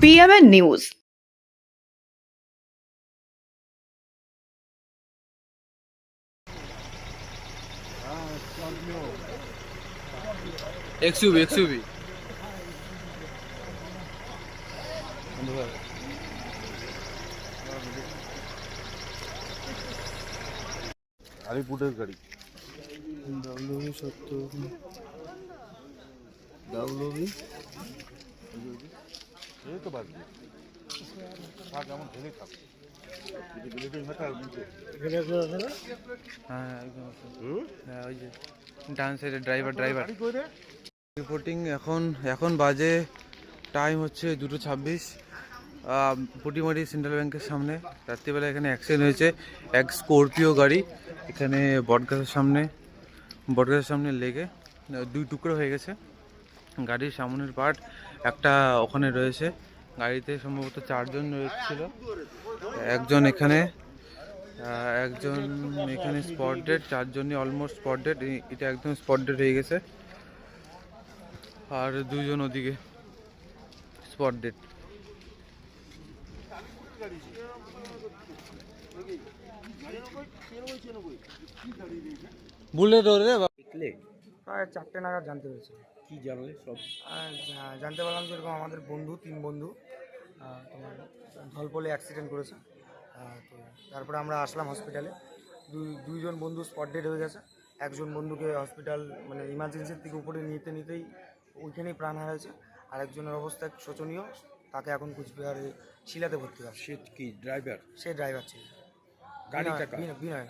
PMN News। XUV আলিপুরের গাড়ি এই তো বাদ দিয়ে থাক এমন ঢেলে থাক ওই যে ডান সাইডে ড্রাইভার রিপোর্টিং এখন বাজে টাইম হচ্ছে 2:26। পুটিমারি সেন্ট্রাল ব্যাংকের সামনে রাত্রিবেলা এখানে অ্যাক্সিডেন্ট হয়েছে। এক স্করপিও গাড়ি এখানে বটগাছের সামনে লেগে দুই টুকরো হয়ে গেছে। গাড়ির সামনের পার্ট একটা ওখানে রয়েছে। গাড়িতে সম্ভবত 4 জন রয়েছিল, একজন এখানে স্পট ডেড, 4 জনই অলমোস্ট স্পট ডেড। এটা একদম স্পট ডেড হয়ে গেছে, আর 2 জন ওদিকে স্পট ডেড। বুলেরো রে দেখলে প্রায় 4টে নাগাদ জানতে পেরেছি। কি জানলে সব? জানতে পারলাম যে এরকম আমাদের বন্ধু 3 বন্ধু তোমার ধলপলে অ্যাক্সিডেন্ট করেছে। তো তারপরে আমরা আসলাম হসপিটালে। দুইজন বন্ধু স্পট ডেড হয়ে গেছে। একজন বন্ধুকে হসপিটাল মানে ইমার্জেন্সির থেকে উপরে নিতেই ওইখানেই প্রাণ হারিয়েছে। আর একজনের অবস্থা শোচনীয়, তাকে এখন কুচবিহারে শিলাতে ভর্তি আছে। সে কি ড্রাইভার? সে ড্রাইভার ছিল। গাড়িটা বিনয়।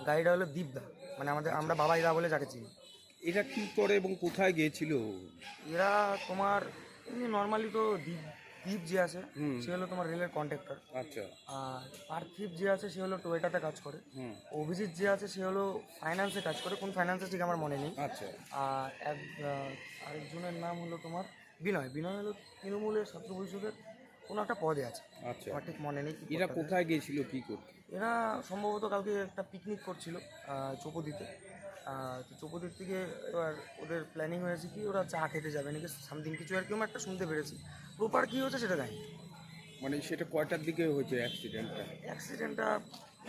গাড়িটা হলো দীপদা, মানে আমরা বাবাইদা বলে যাকে চিনি। এরা কি করে এবং কোথায় গিয়েছিল? এরা তোমার এমনি নর্মালি তো দীপ যে আছে সে হলো তোমার রেলের কন্ট্রাক্টর। আচ্ছা। আর পার্থিব যে আছে সে হলো টোয়েটাতে কাজ করে। অভিজিৎ যে আছে সে হলো ফাইন্যান্সে কাজ করে, কোন ফাইন্যান্সে ঠিক আমার মনে নেই। আচ্ছা। আর আরেকজনের নাম হলো তোমার বিনয় হলো তৃণমূলের ছাত্র পরিষদের কোনো একটা পদে আছে। আচ্ছা, আমার ঠিক মনে নেই। এরা কোথায় গিয়েছিল, কি করতে? এরা সম্ভবত কালকে একটা পিকনিক করছিল চৌপদিতে। তো চৌপদির থেকে এবার ওদের প্ল্যানিং হয়েছে কি ওরা চা খেতে যাবে নাকি সামথিং কিছু আর কি আমরা একটা শুনতে পেরেছি। প্রপার কী হচ্ছে সেটা জানি। মানে সেটা কয়টার দিকে হয়েছে অ্যাক্সিডেন্টটা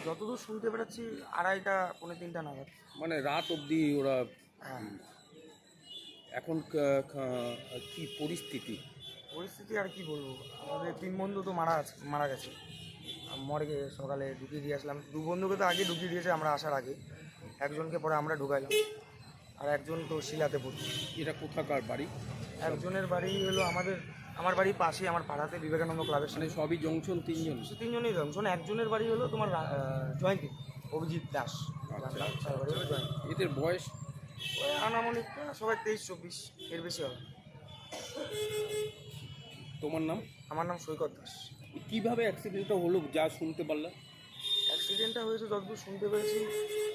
যতদূর শুনতে পেরেছি 2:30 পৌনে 3টা নাগাদ, মানে রাত অবধি ওরা। হ্যাঁ। এখন কি পরিস্থিতি আর কি বলবো, আমাদের 3 বন্ধু তো মারা গেছে। মর্গে সকালে ঢুকিয়ে দিয়ে আসলাম। 2 বন্ধুকে তো আগে ঢুকিয়ে দিয়েছে আমরা আসার আগে, একজনকে পরে আমরা ঢুকাইলাম, আর একজন তো শিলাতে ভর্তি। এরা কোথাকার বাড়ি? একজনের বাড়ি হলো আমার বাড়ির পাশে, আমার পাড়াতে বিবেকানন্দ ক্লাবের সামনে। সবই জংশন? 3 জন? 3 জনই জংশন। একজনের বাড়ি হলো তোমার জয়ন্তী, অভিজিৎ দাস। তার বাড়ি হলো জয়ন্তী। এদের বয়স ওই আনামনিক সবাই 23-24, এর বেশি হবে। তোমার নাম? আমার নাম সৈকত দাস। কিভাবে অ্যাক্সিডেন্টটা হলো যা শুনতে পারলাম? অ্যাক্সিডেন্টটা হয়েছে যতদূর শুনতে পেরেছি,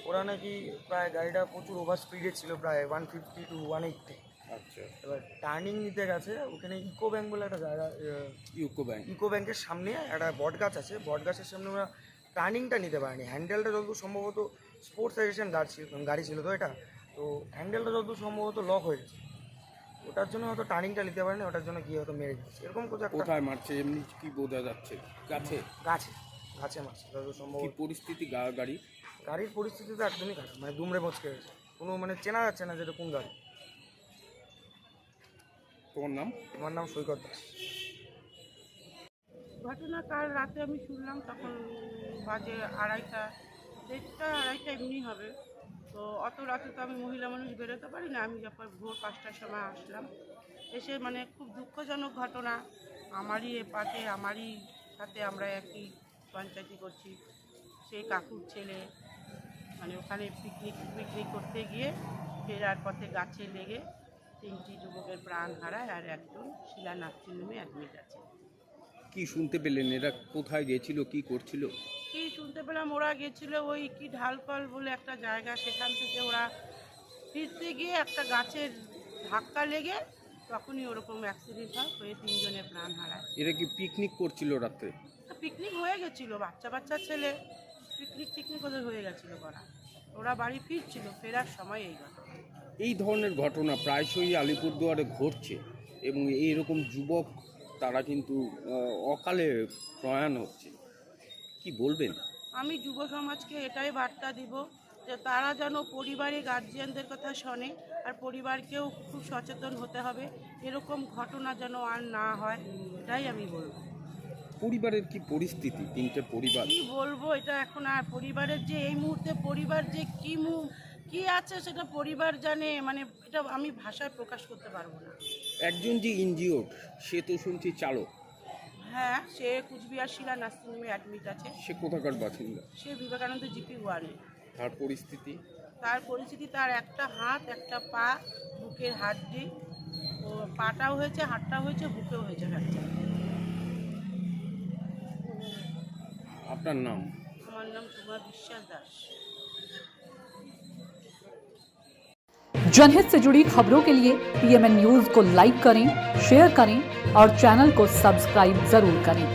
ওরা নাকি প্রায় গাড়িটা প্রচুর ওভার স্পিডে ছিল, প্রায় 150 to 180। আচ্ছা। এবার টার্নিং নিতে গেছে ওখানে ইকো ব্যাংক বলে একটা জায়গা, ইকো ব্যাংকের সামনে একটা বট গাছ আছে। বট গাছের সামনে ওরা টার্নিংটা নিতে পারেনি। হ্যান্ডেলটা যতদূর সম্ভবত স্পোর্টস এডিশন গাড়ি ছিল তো এটা, তো হ্যান্ডেলটা যতদূর সম্ভবত লক হয়ে গেছে। ওটার জন্য হয়তো টার্নিংটা নিতে পারেনি, ওটার জন্য গিয়ে হয়তো মেরে যাচ্ছে এরকম কোথায় মারছে এমনি কি বোঝা যাচ্ছে? গাছে মারছে যতদূর সম্ভব। কি পরিস্থিতি গাড়ির পরিস্থিতি তো একদমই খারাপ, মানে দুমড়ে মুচকে গেছে, কোনো মানে চেনা যাচ্ছে না যেটা কোন গাড়ি। তোমার নাম? আমার নাম সৈকত দাস। ঘটনা কাল রাতে আমি শুনলাম, তখন বাজে 2:30 এমনি হবে। তো অত রাতে তো আমি মহিলা মানুষ বেরোতে পারি না। আমি যখন ভোর 5টার সময় আসলাম, এসে মানে খুব দুঃখজনক ঘটনা। আমারই সাথে আমরা একই পঞ্চায়েতি করছি। সেই কাকুর ছেলে মানে ওখানে পিকনিক করতে গিয়ে ফেরার পথে গাছে লেগে 3টি যুবকের প্রাণ হারায়, আর একজন শিলা নার্সিংহোমে অ্যাডমিট আছে। কি শুনতে পেলেন? এরা কোথায় গিয়েছিল, কি করছিল? কি শুনতে পেলাম, ওরা গেছিল ওই কি ঢালকল বলে একটা জায়গা, সেখান থেকে ওরা ফিরতে গিয়ে একটা গাছের ধাক্কা লেগে তখনই ওরকম অ্যাক্সিডেন্ট হয়ে 3 জনের প্রাণ হারায়। এরা কি পিকনিক করছিল রাতে? পিকনিক হয়ে গেছিল, বাচ্চা ছেলে, পিকনিক ওদের হয়ে গেছিল করা। ওরা বাড়ি ফিরছিল, ফেরার সময় এই ঘটনা। এই ধরনের ঘটনা প্রায়শই আলিপুরদুয়ারে ঘটছে এবং এইরকম যুবক তারা কিন্তু অকালে প্রয়াণ হচ্ছে, কি বলবেন? আমি যুব সমাজকে এটাই বার্তা দিব যে তারা যেন পরিবারে গার্জিয়ানদের কথা শোনে, আর পরিবারকেও খুব সচেতন হতে হবে, এরকম ঘটনা যেন আর না হয়, এটাই আমি বলবো। পরিবারের কি পরিস্থিতি? 3টে পরিবার, কি বলবো, এটা এখন আর পরিবারের যে এই মুহূর্তে পরিবার যে কি আছে সেটা পরিবার জানে, মানে এটা আমি ভাষায় প্রকাশ করতে পারবো না। একজন যে ইনজিওর্ড সে তো শুনছি চালক, হ্যাঁ, সে কুচবিহার শিলা নার্সিংহোমে অ্যাডমিট আছে। সে কোথাকার বাসিন্দা? সে বিবেকানন্দ জিপি 1-এ। তার পরিস্থিতি? তার একটা হাত, একটা পা, বুকের হাড্ডি, ও পাটাও হয়েছে, হাতটাও হয়েছে, বুকেও হয়েছে ফ্র্যাকচার। আপনার নাম? আমার নাম সুমা বিশ্বাস দাস। जनहित से जुड़ी खबरों के लिए PMN न्यूज को लाइक करें, शेयर करें और चैनल को सब्सक्राइब जरूर करें।